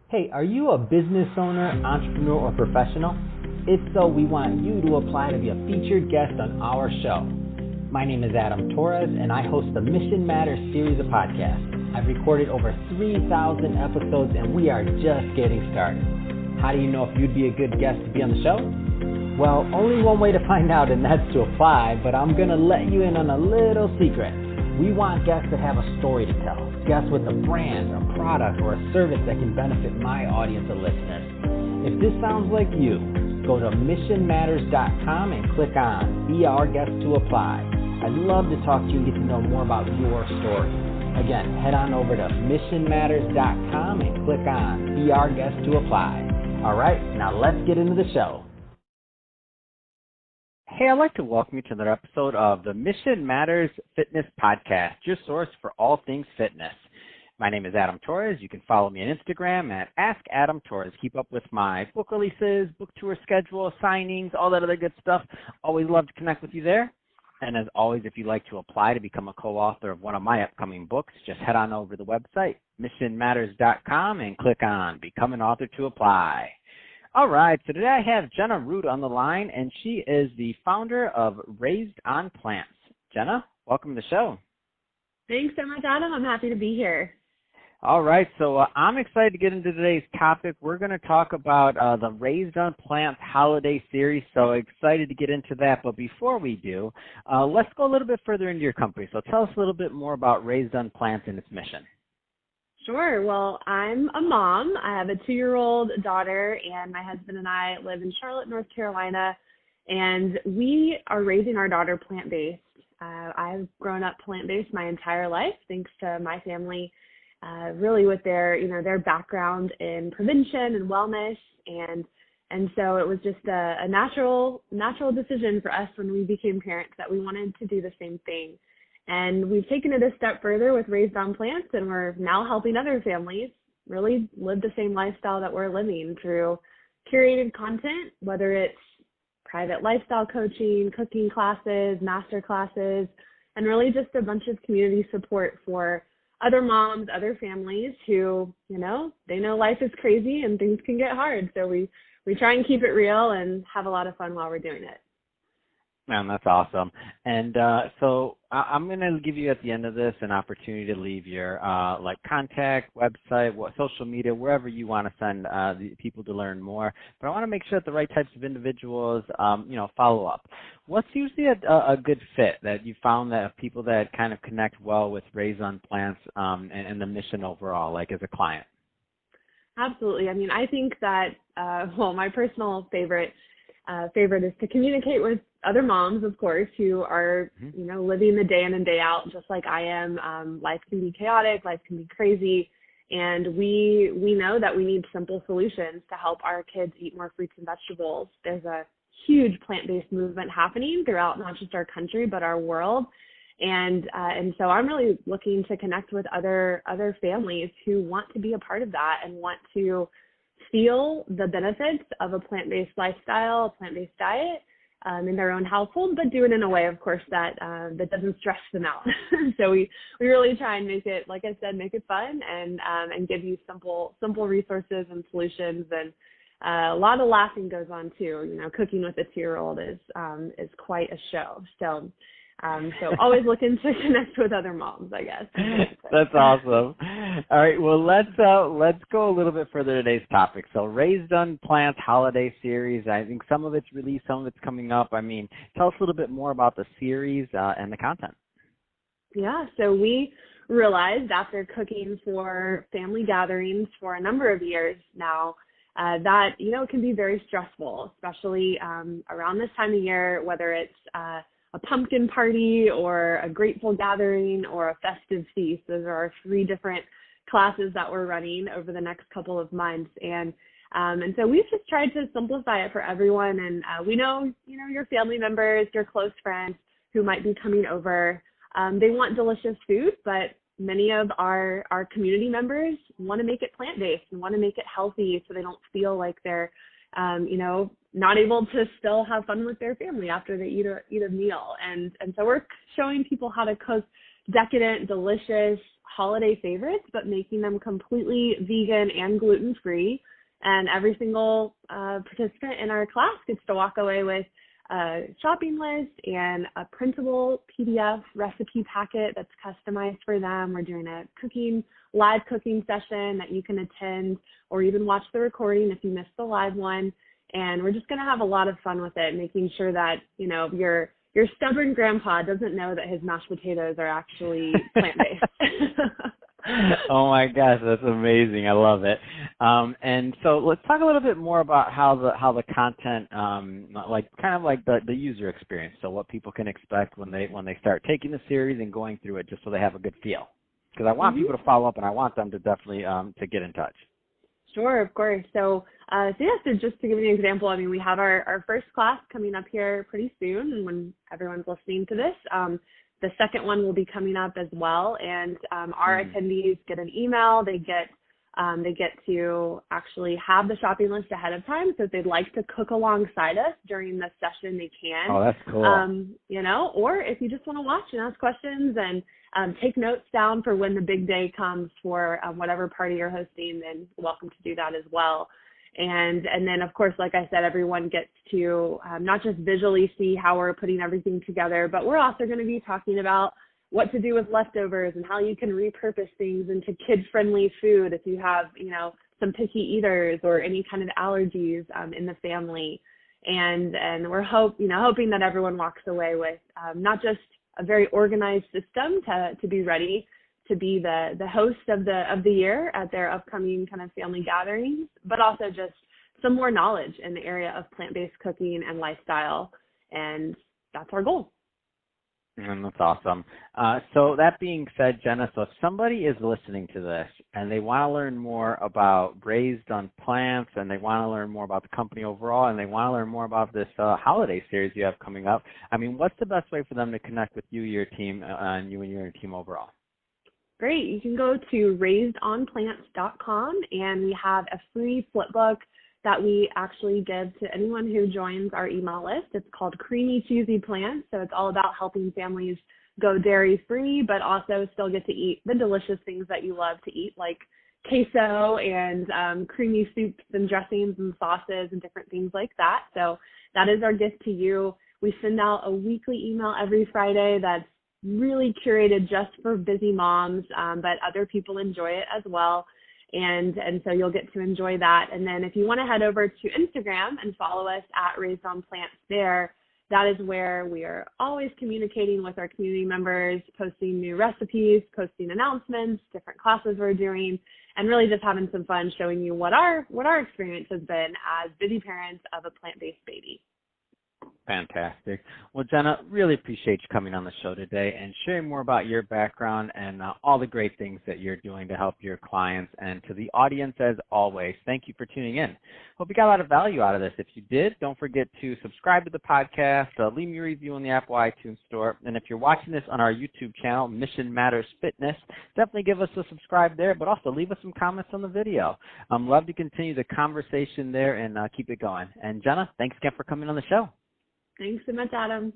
Hey, are you a business owner, entrepreneur, or professional? If so, we want you to apply to be a featured guest on our show. My name is Adam Torres, and I host the Mission Matters series of podcasts. I've recorded over 3,000 episodes, and we are just getting started. How do you know if you'd be a good guest to be on the show? Well, only one way to find out, and that's to apply, but I'm going to let you in on a little secret. We want guests that have a story to tell, guests with a brand, a product, or a service that can benefit my audience of listeners. If this sounds like you, go to missionmatters.com and click on Be Our Guest to apply. I'd love to talk to you and get to know more about your story. Again, head on over to missionmatters.com and click on Be Our Guest to apply. All right, now let's get into the show. Hey, I'd like to welcome you to another episode of the Mission Matters Fitness Podcast, your source for all things fitness. My name is Adam Torres. You can follow me on Instagram at AskAdamTorres. Keep up with my book releases, book tour schedule, signings, all that other good stuff. Always love to connect with you there. And as always, if you'd like to apply to become a co-author of one of my upcoming books, just head on over to the website, missionmatters.com, and click on Become an Author to apply. All right, so today I have Jenna Rude on the line, and she is the founder of Raised on Plants. Jenna, welcome to the show. Thanks so much, Adam. I'm happy to be here. All right, so I'm excited to get into today's topic. We're going to talk about the Raised on Plants holiday series, so excited to get into that. But before we do, let's go a little bit further into your company. So tell us a little bit more about Raised on Plants and its mission. Sure. Well, I'm a mom. I have a 2-year-old daughter, and my husband and I live in Charlotte, North Carolina, and we are raising our daughter plant-based. I've grown up plant-based my entire life, thanks to my family, really with their background in prevention and wellness, and so it was just a natural decision for us when we became parents that we wanted to do the same thing. And we've taken it a step further with Raised on Plants, and we're now helping other families really live the same lifestyle that we're living through curated content, whether it's private lifestyle coaching, cooking classes, master classes, and really just a bunch of community support for other moms, other families who, they know life is crazy and things can get hard. So we try and keep it real and have a lot of fun while we're doing it. Man, that's awesome. And so I'm going to give you at the end of this an opportunity to leave your contact, website, social media, wherever you want to send the people to learn more. But I want to make sure that the right types of individuals, follow up. What's usually a good fit that you found that people that kind of connect well with Raised on Plants and the mission overall, like as a client? Absolutely. I mean, I think that, my personal favorite is to communicate with other moms, of course, who are, living the day in and day out, just like I am. Life can be chaotic, life can be crazy, and we know that we need simple solutions to help our kids eat more fruits and vegetables. There's a huge plant-based movement happening throughout not just our country, but our world. And so I'm really looking to connect with other families who want to be a part of that and want to feel the benefits of a plant-based lifestyle, a plant-based diet in their own household, but do it in a way, of course, that doesn't stress them out. So we really try and make it, like I said, make it fun and give you simple resources and solutions. And a lot of laughing goes on too. Cooking with a 2-year-old is quite a show. So always looking to connect with other moms, I guess. That's awesome. All right, well, let's go a little bit further to today's topic. So Raised on Plants holiday series, I think some of it's released, some of it's coming up. I mean, tell us a little bit more about the series and the content. Yeah, so we realized after cooking for family gatherings for a number of years now that, it can be very stressful, especially around this time of year, whether it's a pumpkin party or a grateful gathering or a festive feast. Those are our 3 different classes that we're running over the next couple of months. And so we've just tried to simplify it for everyone. And we know, your family members, your close friends who might be coming over, they want delicious food, but many of our community members want to make it plant-based and want to make it healthy so they don't feel like they're, not able to still have fun with their family after they eat a meal. And so we're showing people how to cook decadent, delicious, holiday favorites, but making them completely vegan and gluten-free. And every single participant in our class gets to walk away with a shopping list and a printable PDF recipe packet that's customized for them. We're doing a live cooking session that you can attend or even watch the recording if you missed the live one. And we're just going to have a lot of fun with it, making sure that, your stubborn grandpa doesn't know that his mashed potatoes are actually plant-based. Oh my gosh, that's amazing. I love it. And so let's talk a little bit more about how the content, the user experience. So what people can expect when they start taking the series and going through it, just so they have a good feel. Because I want people to follow up, and I want them to definitely to get in touch. Sure, of course. So just to give you an example, we have our first class coming up here pretty soon, and when everyone's listening to this, the second one will be coming up as well, and our attendees get an email. They get to actually have the shopping list ahead of time, so if they'd like to cook alongside us during the session, they can. Oh, that's cool. Or if you just want to watch and ask questions and take notes down for when the big day comes for whatever party you're hosting, then you're welcome to do that as well. And then, of course, like I said, everyone gets to not just visually see how we're putting everything together, but we're also going to be talking about what to do with leftovers and how you can repurpose things into kid-friendly food if you have, some picky eaters or any kind of allergies in the family. And we're hoping that everyone walks away with not just a very organized system to be ready to be the host of the year at their upcoming kind of family gatherings, but also just some more knowledge in the area of plant-based cooking and lifestyle. And that's our goal. And that's awesome. So that being said, Jenna, so if somebody is listening to this and they want to learn more about Raised on Plants, and they want to learn more about the company overall, and they want to learn more about this holiday series you have coming up, what's the best way for them to connect with you, your team, and you and your team overall? Great. You can go to raisedonplants.com, and we have a free flip book that we actually give to anyone who joins our email list. It's called Creamy Cheesy Plants. So it's all about helping families go dairy-free, but also still get to eat the delicious things that you love to eat, like queso and creamy soups and dressings and sauces and different things like that. So that is our gift to you. We send out a weekly email every Friday that's really curated just for busy moms, but other people enjoy it as well. And so you'll get to enjoy that. And then if you want to head over to Instagram and follow us at Raised on Plants there, that is where we are always communicating with our community members, posting new recipes, posting announcements, different classes we're doing, and really just having some fun showing you what our experience has been as busy parents of a plant-based baby. Fantastic. Well, Jenna, really appreciate you coming on the show today and sharing more about your background and all the great things that you're doing to help your clients. And to the audience, as always, thank you for tuning in. Hope you got a lot of value out of this. If you did, don't forget to subscribe to the podcast, leave me a review in the Apple iTunes Store. And if you're watching this on our YouTube channel, Mission Matters Fitness, definitely give us a subscribe there, but also leave us some comments on the video. Love to continue the conversation there and keep it going. And Jenna, thanks again for coming on the show. Thanks so much, Adam.